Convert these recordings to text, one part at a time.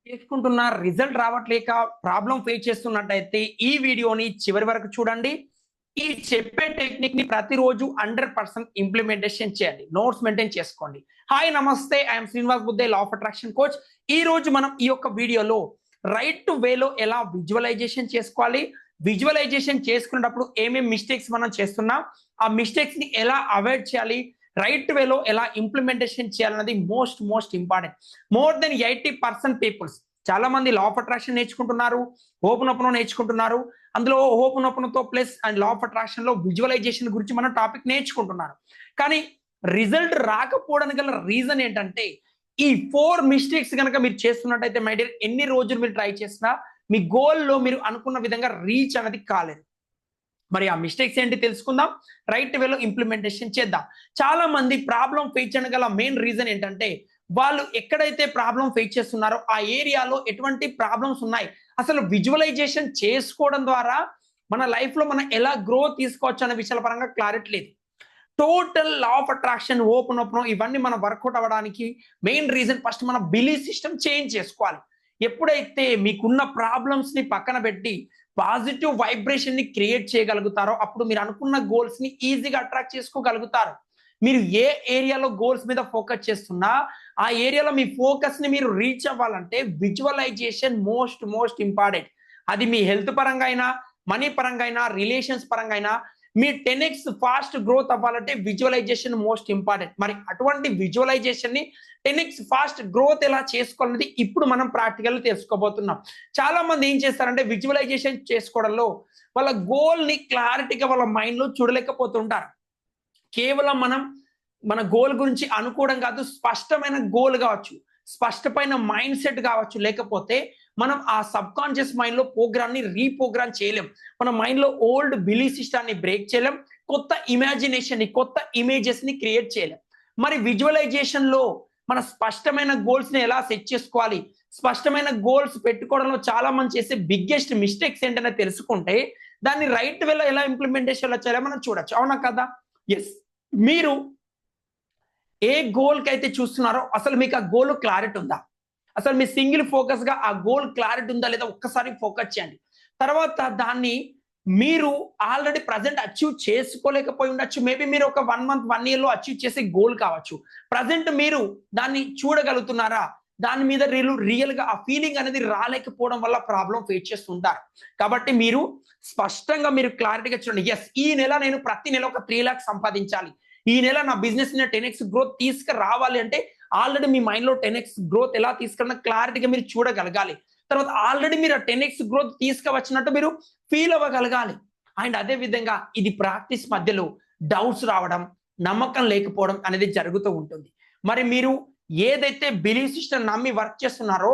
చేసుకుంటున్న result రావట్లేక problem face చేస్తున్నట్టయితే ఈ వీడియోని చివరి వరకు చూడండి. ఈ చెప్పే టెక్నిక్ ని ప్రతిరోజు 100% ఇంప్లిమెంటేషన్ చేయండి. నోట్స్ మెయింటైన్ చేసుకోండి. హాయ్ నమస్తే, ఐఎమ్ శ్రీనివాస్ బుద్ధే, లా ఆఫ్ అట్రాక్షన్ కోచ్. ఈ రోజు మనం ఈ యొక్క వీడియోలో రైట్ వేలో ఎలా విజువలైజేషన్ చేసుకోవాలి, విజువలైజేషన్ చేసుకునేటప్పుడు ఏమేమి మిస్టేక్స్ మనం చేస్తున్నాం, ఆ మిస్టేక్స్ ని ఎలా అవాయిడ్ చేయాలి, రైట్ వేలో ఎలా ఇంప్లిమెంటేషన్ చేయాలన్నది most important. More than 80% peoples చాలా మంది లా ఆఫ్ అట్రాక్షన్ నేర్చుకుంటున్నారు, హోపనోపనో నేర్చుకుంటున్నారు. అందులో హోపనోపనతో plus and law of attraction లో విజువలైజేషన్ గురించి మనం టాపిక్ నేర్చుకుంటున్నారు. కానీ రిజల్ట్ రాకపోవడానికి గల రీజన్ ఏంటంటే ఈ 4 మిస్టేక్స్ కనుక మీరు చేస్తున్నట్టయితే మై డియర్, ఎన్ని రోజులు మీరు ట్రై చేసినా మీ గోల్లో మీరు అనుకున్న విధంగా రీచ్ అనేది కాలేదు. మరి ఆ మిస్టేక్స్ ఏంటి తెలుసుకుందాం, రైట్ వేలో ఇంప్లిమెంటేషన్ చేద్దాం. చాలా మంది ప్రాబ్లం ఫేస్ చేయడం గల మెయిన్ రీజన్ ఏంటంటే వాళ్ళు ఎక్కడైతే ప్రాబ్లం ఫేస్ చేస్తున్నారో ఆ ఏరియాలో ఎటువంటి ప్రాబ్లమ్స్ ఉన్నాయి, అసలు విజువలైజేషన్ చేసుకోవడం ద్వారా మన లైఫ్ లో మనం ఎలా గ్రోత్ తీసుకోవచ్చు అనే విషయాల పరంగా క్లారిటీ లేదు. Total law of attraction, open ఇవన్నీ మనం వర్కౌట్ అవ్వడానికి మెయిన్ రీజన్ ఫస్ట్ మన బిలీఫ్ సిస్టమ్ చేంజ్ చేసుకోవాలి. ఎప్పుడైతే మీకున్న ప్రాబ్లమ్స్ ని పక్కన పెట్టి పాజిటివ్ వైబ్రేషన్ ని క్రియేట్ చేయగలుగుతారో అప్పుడు మీరు అనుకున్న గోల్స్ ని ఈజీగా అట్రాక్ట్ చేసుకోగలుగుతారు. మీరు ఏ ఏరియాలో గోల్స్ మీద ఫోకస్ చేస్తున్నా ఆ ఏరియాలో మీ ఫోకస్ ని మీరు రీచ్ అవ్వాలంటే విజువలైజేషన్ మోస్ట్ ఇంపార్టెంట్. అది మీ హెల్త్ పరంగా అయినా, మనీ పరంగా అయినా, రిలేషన్స్ పరంగా అయినా, మీ 10x ఫాస్ట్ గ్రోత్ అవ్వాలంటే విజువలైజేషన్ మోస్ట్ ఇంపార్టెంట్. మరి అటువంటి విజువలైజేషన్ ని 10x ఫాస్ట్ గ్రోత్ ఎలా చేసుకోవాలనేది ఇప్పుడు మనం ప్రాక్టికల్ తెలుసుకోబోతున్నాం. చాలా మంది ఏం చేస్తారంటే విజువలైజేషన్ చేసుకోవడంలో వాళ్ళ గోల్ ని క్లారిటీగా వాళ్ళ మైండ్ లో చూడలేకపోతుంటారు. కేవలం మన గోల్ గురించి అనుకోవడం కాదు, స్పష్టమైన గోల్ కావచ్చు, స్పష్టమైన మైండ్ సెట్ కావచ్చు, లేకపోతే మనం ఆ సబ్ కాన్షియస్ మైండ్ లో ప్రోగ్రామ్ ని రీప్రోగ్రామ్ చేయలేం. మన మైండ్ లో ఓల్డ్ బిలీఫ్ సిస్టాన్ని బ్రేక్ చేయలేం, కొత్త ఇమాజినేషన్ ని, కొత్త ఇమేజెస్ ని క్రియేట్ చేయలేం. మరి విజువలైజేషన్ లో మన స్పష్టమైన గోల్స్ ని ఎలా సెట్ చేసుకోవాలి, స్పష్టమైన గోల్స్ పెట్టుకోవడంలో చాలా మంది చేసే బిగ్గెస్ట్ మిస్టేక్స్ ఏంటనే తెలుసుకుంటే దాన్ని రైట్ వేలో ఎలా ఇంప్లిమెంటేషన్ చేయాలో మనం చూడొచ్చు. అవునా కదా? ఎస్. మీరు ఏ గోల్ కి అయితే చూస్తున్నారో అసలు మీకు ఆ గోల్ క్లారిటీ ఉందా, అసలు మీ సింగిల్ ఫోకస్ గా ఆ గోల్ క్లారిటీ ఉందా లేదా ఒక్కసారి ఫోకస్ చేయండి. తర్వాత దాన్ని మీరు ఆల్రెడీ ప్రజెంట్ అచీవ్ చేసుకోలేకపోయి ఉండొచ్చు. మేబీ మీరు ఒక 1 month 1 year లో అచీవ్ చేసే గోల్ కావచ్చు. ప్రజెంట్ మీరు దాన్ని చూడగలుగుతున్నారా, దాని మీద రియల్ గా ఆ ఫీలింగ్ అనేది రాలేకపోవడం వల్ల ప్రాబ్లం ఫేస్ చేస్తుంటారు. కాబట్టి మీరు స్పష్టంగా మీరు క్లారిటీగా చూడండి. ఎస్, ఈ నెల నేను ప్రతి నెల ఒక 3 lakhs సంపాదించాలి, ఈ నెల నా బిజినెస్ 10x గ్రోత్ తీసుకురావాలి అంటే ఆల్రెడీ మీ మైండ్ లో 10x గ్రోత్ ఎలా తీసుకున్న క్లారిటీగా మీరు చూడగలగాలి. తర్వాత ఆల్రెడీ మీరు 10x గ్రోత్ తీసుకువచ్చినట్టు మీరు ఫీల్ అవ్వగలగాలి. అండ్ అదే విధంగా ఇది ప్రాక్టీస్ మధ్యలో డౌట్స్ రావడం, నమ్మకం లేకపోవడం అనేది జరుగుతూ ఉంటుంది. మరి మీరు ఏదైతే బిలీఫ్ సిస్టమ్ నమ్మి వర్క్ చేస్తున్నారో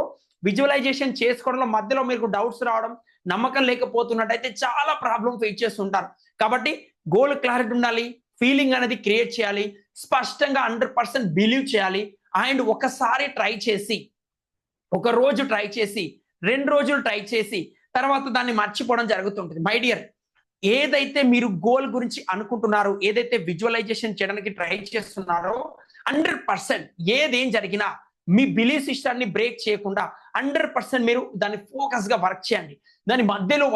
విజువలైజేషన్ చేసుకోవడంలో మధ్యలో మీకు డౌట్స్ రావడం, నమ్మకం లేకపోతున్నట్టయితే చాలా ప్రాబ్లం ఫేస్ చేస్తుంటారు. కాబట్టి గోల్ క్లారిటీ ఉండాలి, ఫీలింగ్ అనేది క్రియేట్ చేయాలి, స్పష్టంగా 100% బిలీవ్ చేయాలి. అండ్ ఒకసారి ట్రై చేసి, ఒక రోజు ట్రై చేసి, 2 రోజులు ట్రై చేసి తర్వాత దాన్ని మర్చిపోవడం జరుగుతుంటుంది. మై డియర్, ఏదైతే మీరు గోల్ గురించి అనుకుంటున్నారో, ఏదైతే విజువలైజేషన్ చేయడానికి ట్రై చేస్తున్నారో 100% ఏదేం జరిగినా మీ బిలీఫ్ సిస్టాన్ని బ్రేక్ చేయకుండా 100% మీరు దాన్ని ఫోకస్ గా వర్క్ చేయండి. దాన్ని మధ్యలో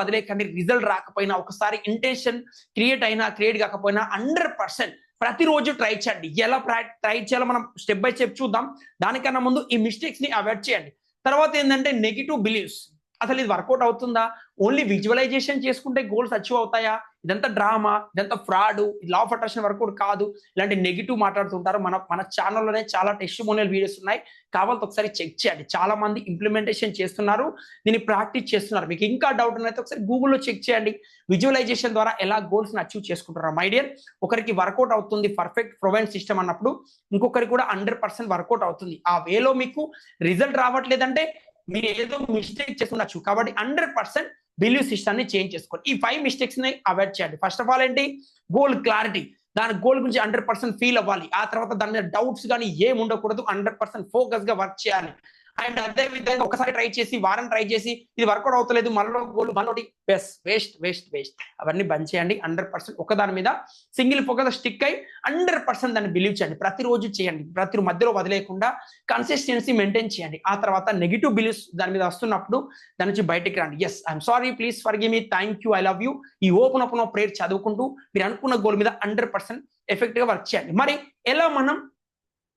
వదిలేకండి. రిజల్ట్ రాకపోయినా, ఒకసారి ఇంటెన్షన్ క్రియేట్ కాకపోయినా 100% ప్రతిరోజు ట్రై చేయండి. ఎలా ట్రై చేయాలో మనం స్టెప్ బై స్టెప్ చూద్దాం. దానికన్నా ముందు ఈ మిస్టేక్స్ ని అవాయిడ్ చేయండి. తర్వాత ఏంటంటే నెగిటివ్ బిలీఫ్స్. అసలు ఇది వర్కౌట్ అవుతుందా, ఓన్లీ విజువలైజేషన్ చేసుకుంటే గోల్స్ అచీవ్ అవుతాయా, ఇదంతా డ్రామా, ఇదంతా fraud, law of attraction workout కాదు, ఇలాంటి నెగిటివ్ మాట్లాడుతుంటారు. మన ఛానల్లోనే చాలా టెస్టిమోనియల్ వీడియోస్ ఉన్నాయి, కావాలంటే ఒకసారి చెక్ చేయండి. చాలా మంది ఇంప్లిమెంటేషన్ చేస్తున్నారు, దీన్ని ప్రాక్టీస్ చేస్తున్నారు. మీకు ఇంకా డౌట్ ఉన్నైతే ఒకసారి గూగుల్లో చెక్ చేయండి, విజువలైజేషన్ ద్వారా ఎలా గోల్స్ ని అచీవ్ చేసుకుంటారు. మై డియర్, ఒకరికి వర్కౌట్ అవుతుంది పర్ఫెక్ట్ ప్రొవెన్ సిస్టమ్ అన్నప్పుడు ఇంకొకరికి కూడా 100% వర్కౌట్ అవుతుంది. ఆ వేలో మీకు రిజల్ట్ రావట్లేదంటే మీరు ఏదో మిస్టేక్ చేస్తుండొచ్చు. కాబట్టి 100% బిలీవ్ సిస్టమ్ ని చేంజ్ చేసుకోండి. ఈ 5 మిస్టేక్స్ ని అవాయిడ్ చేయండి. ఫస్ట్ ఆఫ్ ఆల్ ఏంటి, గోల్ క్లారిటీ. దాని గోల్ గురించి 100% ఫీల్ అవ్వాలి. ఆ తర్వాత దాని మీద డౌట్స్ కానీ ఏమి ఉండకూడదు. 100% ఫోకస్ గా వర్క్ చేయాలి. అండ్ అదే విధంగా ఒకసారి ట్రై చేసి వారం ట్రై చేసి ఇది వర్కౌట్ అవుతలేదు మళ్ళీ గోల్ మళ్ళీ వేస్ట్ అవన్నీ బంద్ చేయండి. 100% ఒకదాని మీద సింగిల్ ఫోకస్ స్టిక్ అయి 100% దాన్ని బిలీవ్ చేయండి. ప్రతిరోజు చేయండి, ప్రతి మధ్యలో వదిలేయకుండా కన్సిస్టెన్సీ మెయింటైన్ చేయండి. ఆ తర్వాత నెగిటివ్ బిలీవ్స్ దాని మీద వస్తున్నప్పుడు దాని నుంచి బయటికి రండి. Yes I'm sorry, please forgive me, thank you, I love you. ఈ ఓపెన్ ప్రేయర్ చదువుకుంటూ మీరు అనుకున్న గోల్ మీద 100% ఎఫెక్టివ్ గా వర్క్ చేయండి. మరి ఎలా మనం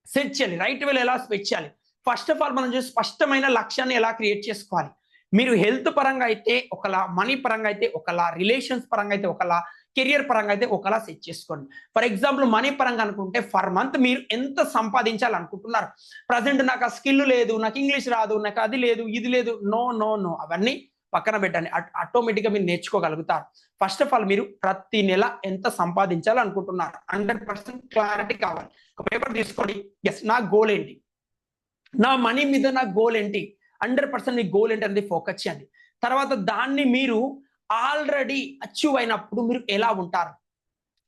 సెట్ చేయాలి, రైట్ వేలో ఎలా సెట్ చేయాలి? ఫస్ట్ ఆఫ్ ఆల్ మనం చూసి స్పష్టమైన లక్ష్యాన్ని ఎలా క్రియేట్ చేసుకోవాలి. మీరు హెల్త్ పరంగా అయితే ఒకలా, మనీ పరంగా అయితే ఒకలా, రిలేషన్స్ పరంగా అయితే ఒకలా, కెరియర్ పరంగా అయితే ఒకలా సెట్ చేసుకోండి. ఫర్ ఎగ్జాంపుల్ మనీ పరంగా అనుకుంటే ఫర్ మంత్ మీరు ఎంత సంపాదించాలనుకుంటున్నారు? ప్రజెంట్ నాకు ఆ స్కిల్ లేదు, నాకు ఇంగ్లీష్ రాదు, నాకు అది లేదు, ఇది లేదు, నో అవన్నీ పక్కన పెట్టండి. ఆటోమేటిక్గా మీరు నేర్చుకోగలుగుతారు. ఫస్ట్ ఆఫ్ ఆల్ మీరు ప్రతి నెల ఎంత సంపాదించాలనుకుంటున్నారు 100% క్లారిటీ కావాలి. ఒక పేపర్ తీసుకోండి. ఎస్ నా గోల్ ఏంటి, నా మనీ మీద నా గోల్ ఏంటి, 100% మీ గోల్ ఏంటి అనేది ఫోకస్ చేయండి. తర్వాత దాన్ని మీరు ఆల్రెడీ అచీవ్ అయినప్పుడు మీరు ఎలా ఉంటారు?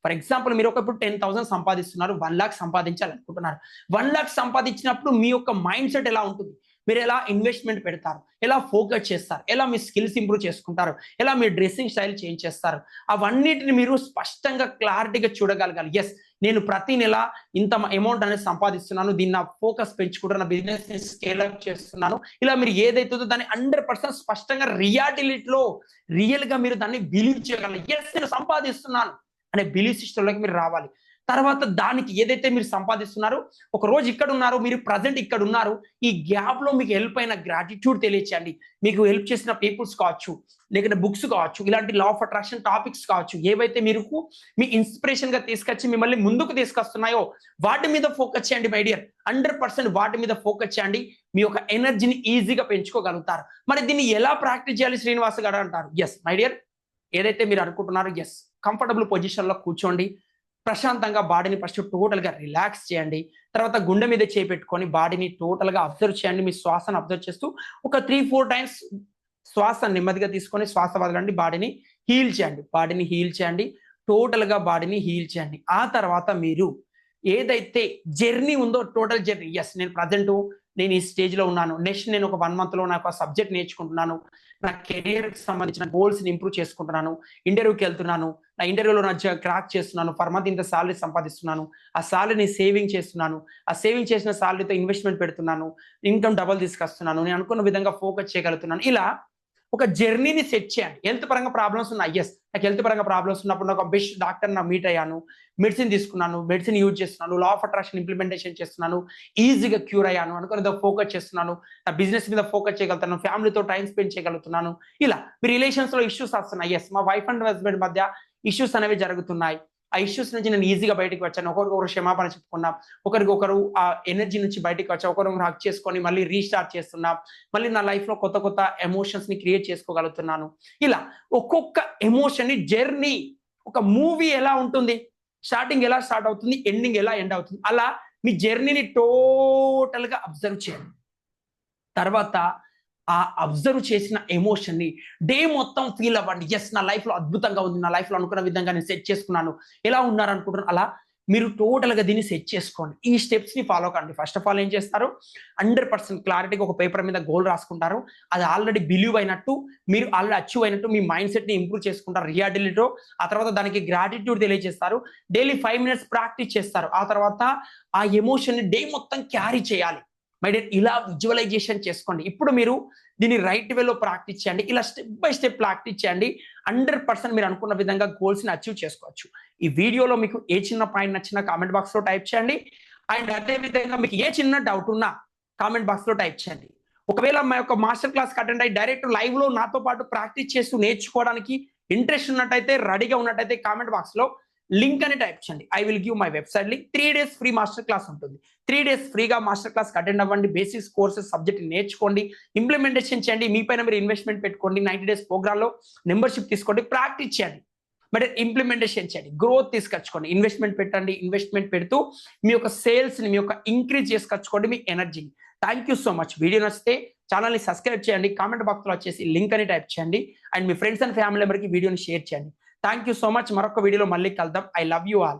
ఫర్ ఎగ్జాంపుల్ మీరు ఒకప్పుడు 10,000 సంపాదిస్తున్నారు, 1 లాక్ సంపాదించాలనుకుంటున్నారు. 1 లాక్ సంపాదించినప్పుడు మీ యొక్క మైండ్ సెట్ ఎలా ఉంటుంది? మీరు ఎలా ఇన్వెస్ట్మెంట్ పెడతారు, ఎలా ఫోకస్ చేస్తారు, ఎలా మీ స్కిల్స్ ఇంప్రూవ్ చేసుకుంటారు, ఎలా మీ డ్రెస్సింగ్ స్టైల్ చేంజ్ చేస్తారు, అవన్నిటిని మీరు స్పష్టంగా క్లారిటీగా చూడగలగాలి. ఎస్ నేను ప్రతి నెల ఇంత అమౌంట్ అనేది సంపాదిస్తున్నాను, దీన్ని నా ఫోకస్ పెంచుకుంటూ నా బిజినెస్ ని స్కేల్ అప్ చేస్తున్నాను. ఇలా మీరు ఏదైతుందో దాన్ని 100% స్పష్టంగా రియాలిటీలో రియల్ గా మీరు దాన్ని బిలీవ్ చేయగలరు. ఎస్ నేను సంపాదిస్తున్నాను అనే బిలీవ్ సిస్టంలోకి మీరు రావాలి. తర్వాత దానికి ఏదైతే మీరు సంపాదిస్తున్నారో, ఒక రోజు ఇక్కడ ఉన్నారు, మీరు ప్రజెంట్ ఇక్కడ ఉన్నారు, ఈ గ్యాప్ లో మీకు హెల్ప్ అయిన గ్రాటిట్యూడ్ తెలియచేయండి. మీకు హెల్ప్ చేసిన పీపుల్స్ కావచ్చు, లేకపోతే బుక్స్ కావచ్చు, ఇలాంటి లా ఆఫ్ అట్రాక్షన్ టాపిక్స్ కావచ్చు, ఏవైతే మీరు మీ ఇన్స్పిరేషన్ గా తీసుకొచ్చి మిమ్మల్ని ముందుకు తీసుకొస్తున్నాయో వాటి మీద ఫోకస్ చేయండి మై డియర్. 100% వాటి మీద ఫోకస్ చేయండి. మీ యొక్క ఎనర్జీని ఈజీగా పెంచుకోగలుగుతారు. మరి దీన్ని ఎలా ప్రాక్టీస్ చేయాలి శ్రీనివాస్ గారు అంటారు. ఎస్ మై డియర్, ఏదైతే మీరు అనుకుంటున్నారో ఎస్ కంఫర్టబుల్ పొజిషన్ లో కూర్చోండి. ప్రశాంతంగా బాడీని ఫస్ట్ టోటల్ గా రిలాక్స్ చేయండి. తర్వాత గుండె మీద చేపెట్టుకొని బాడీని టోటల్ గా అబ్జర్వ్ చేయండి. మీ శ్వాసను అబ్జర్వ్ చేస్తూ ఒక 3-4 టైమ్స్ శ్వాస నెమ్మదిగా తీసుకొని శ్వాస వదలండి. బాడీని హీల్ చేయండి. టోటల్ గా బాడీని హీల్ చేయండి. ఆ తర్వాత మీరు ఏదైతే జర్నీ ఉందో టోటల్ జర్నీ, ఎస్ నేను ఈ స్టేజ్ లో ఉన్నాను, నెక్స్ట్ నేను ఒక 1 month లో నాకు ఆ సబ్జెక్ట్ నేర్చుకుంటున్నాను, నా కెరియర్ కి సంబంధించిన గోల్స్ ని ఇంప్రూవ్ చేసుకుంటున్నాను, ఇంటర్వ్యూకి వెళ్తున్నాను, నా ఇంటర్వ్యూలో నా క్రాక్ చేస్తున్నాను, ఫర్ మంత్ ఇంత సాలరీ సంపాదిస్తున్నాను, ఆ సాలరీని సేవింగ్ చేస్తున్నాను, ఆ సేవింగ్ చేసిన సాలరీతో ఇన్వెస్ట్మెంట్ పెడుతున్నాను, ఇన్కమ్ డబల్ తీసుకొస్తున్నాను, నేను అనుకున్న విధంగా ఫోకస్ చేయగలుగుతున్నాను. ఇలా ఒక జర్నీని సెట్ చేయండి. హెల్త్ పరంగా ప్రాబ్లమ్స్ ఉన్నాయి, ఎస్ నాకు హెల్త్ పరంగా ప్రాబ్లమ్స్ ఉన్నప్పుడు నాకు బెస్ట్ డాక్టర్ నా మీట్ అయ్యాను, మెడిసిన్ తీసుకున్నాను, మెడిసిన్ యూజ్ చేస్తున్నాను, లా ఆఫ్ అట్రాక్షన్ ఇంప్లిమెంటేషన్ చేస్తున్నాను, ఈజీగా క్యూర్ అయ్యాను, అనుకున్న ఫోకస్ చేస్తున్నాను, నా బిజినెస్ మీద ఫోకస్ చేయగలుగుతాను, ఫ్యామిలీతో టైం స్పెండ్ చేయగలుగుతున్నాను. ఇలా మీ రిలేషన్స్ లో ఇష్యూస్ వస్తున్నాయి, ఎస్ మా వైఫ్ అండ్ హస్బెండ్ మధ్య ఇష్యూస్ అనేవి జరుగుతున్నాయి, ఆ ఇష్యూస్ నుంచి నేను ఈజీగా బయటకు వచ్చాను, ఒకరికొకరు క్షమాపణ చెప్పుకున్నాం, ఒకరికొకరు ఆ ఎనర్జీ నుంచి బయటకు వచ్చాం, ఒకరికొకరు హక్ చేసుకొని మళ్ళీ రీస్టార్ట్ చేస్తున్నాం, మళ్ళీ నా లైఫ్ లో కొత్త ఎమోషన్స్ ని క్రియేట్ చేసుకోగలుగుతున్నాను. ఇలా ఒక్కొక్క ఎమోషన్ ని జర్నీ, ఒక మూవీ ఎలా ఉంటుంది, స్టార్టింగ్ ఎలా స్టార్ట్ అవుతుంది, ఎండింగ్ ఎలా ఎండ్ అవుతుంది, అలా మీ జర్నీని టోటల్ గా అబ్జర్వ్ చేయండి. తర్వాత ఆ అబ్జర్వ్ చేసిన ఎమోషన్ ని డే మొత్తం ఫీల్ అవ్వండి. ఎస్ నా లైఫ్ లో అద్భుతంగా ఉంది, నా లైఫ్ లో అనుకున్న విధంగా నేను సెట్ చేసుకున్నాను, ఎలా ఉన్నారు అనుకుంటున్నాను, అలా మీరు టోటల్ గా దీన్ని సెట్ చేసుకోండి. ఈ స్టెప్స్ ని ఫాలో కండి. ఫస్ట్ ఆఫ్ ఆల్ ఏం చేస్తారు, 100% క్లారిటీగా ఒక పేపర్ మీద గోల్ రాసుకుంటారు. అది ఆల్రెడీ బిలీవ్ అయినట్టు, మీరు ఆల్రెడీ అచీవ్ అయినట్టు మీ మైండ్ సెట్ ని ఇంప్రూవ్ చేసుకుంటారు రియాలిటీలో. ఆ తర్వాత దానికి గ్రాటిట్యూడ్ తెలియజేస్తారు. డైలీ 5 minutes ప్రాక్టీస్ చేస్తారు. ఆ తర్వాత ఆ ఎమోషన్ ని డే మొత్తం క్యారీ చేయాలి. మై డియర్, ఇలా విజువలైజేషన్ చేసుకోండి. ఇప్పుడు మీరు దీన్ని రైట్ వేలో ప్రాక్టీస్ చేయండి. ఇలా స్టెప్ బై స్టెప్ ప్రాక్టీస్ చేయండి. 100% మీరు అనుకున్న విధంగా గోల్స్ ని అచీవ్ చేసుకోవచ్చు. ఈ వీడియోలో మీకు ఏ చిన్న పాయింట్ నచ్చినా కామెంట్ బాక్స్ లో టైప్ చేయండి. అండ్ అదే విధంగా మీకు ఏ చిన్న డౌట్ ఉన్నా కామెంట్ బాక్స్ లో టైప్ చేయండి. ఒకవేళ మా యొక్క మాస్టర్ క్లాస్ అటెండ్ అయ్యి డైరెక్ట్ లైవ్ లో నాతో పాటు ప్రాక్టీస్ చేస్తూ నేర్చుకోవడానికి ఇంట్రెస్ట్ ఉన్నట్టయితే, రెడీగా ఉన్నట్టయితే కామెంట్ బాక్స్ లో లింక్ అని టైప్ చేయండి. I will give my website link. 3 days free master class ఉంటుంది. 3 days ఫ్రీగా మాస్టర్ క్లాస్ అటెండ్ అవ్వండి. బేసిక్స్ కోర్సెస్ సబ్జెక్ట్ నేర్చుకోండి, ఇంప్లిమెంటేషన్ చేయండి, మీ పైన మీరు ఇన్వెస్ట్మెంట్ పెట్టుకోండి. 90 days ప్రోగ్రామ్ లో మెంబర్షిప్ తీసుకోండి, ప్రాక్టీస్ చేయండి, బట్ ఇంప్లిమెంటేషన్ చేయండి, గ్రోత్ తీసుకొచ్చుకోండి, ఇన్వెస్ట్మెంట్ పెట్టండి. ఇన్వెస్ట్మెంట్ పెడుతూ మీ యొక్క సేల్స్ ని మీ యొక్క ఇంక్రీజ్ చేసుకొచ్చుకోండి, మీ ఎనర్జీని. Thank you so much. Video నచ్చితే ఛానల్ని సబ్స్క్రైబ్ చేయండి, కామెంట్ బాక్స్ లో వచ్చేసి లింక్ అని టైప్ చేయండి, అండ్ మీ ఫ్రెండ్స్ అండ్ ఫ్యామిలీ మెంబర్కి వీడియోని షేర్ చేయండి. Thank you so much. మరొక వీడియోలో మళ్ళీ కలుద్దాం. I love you all.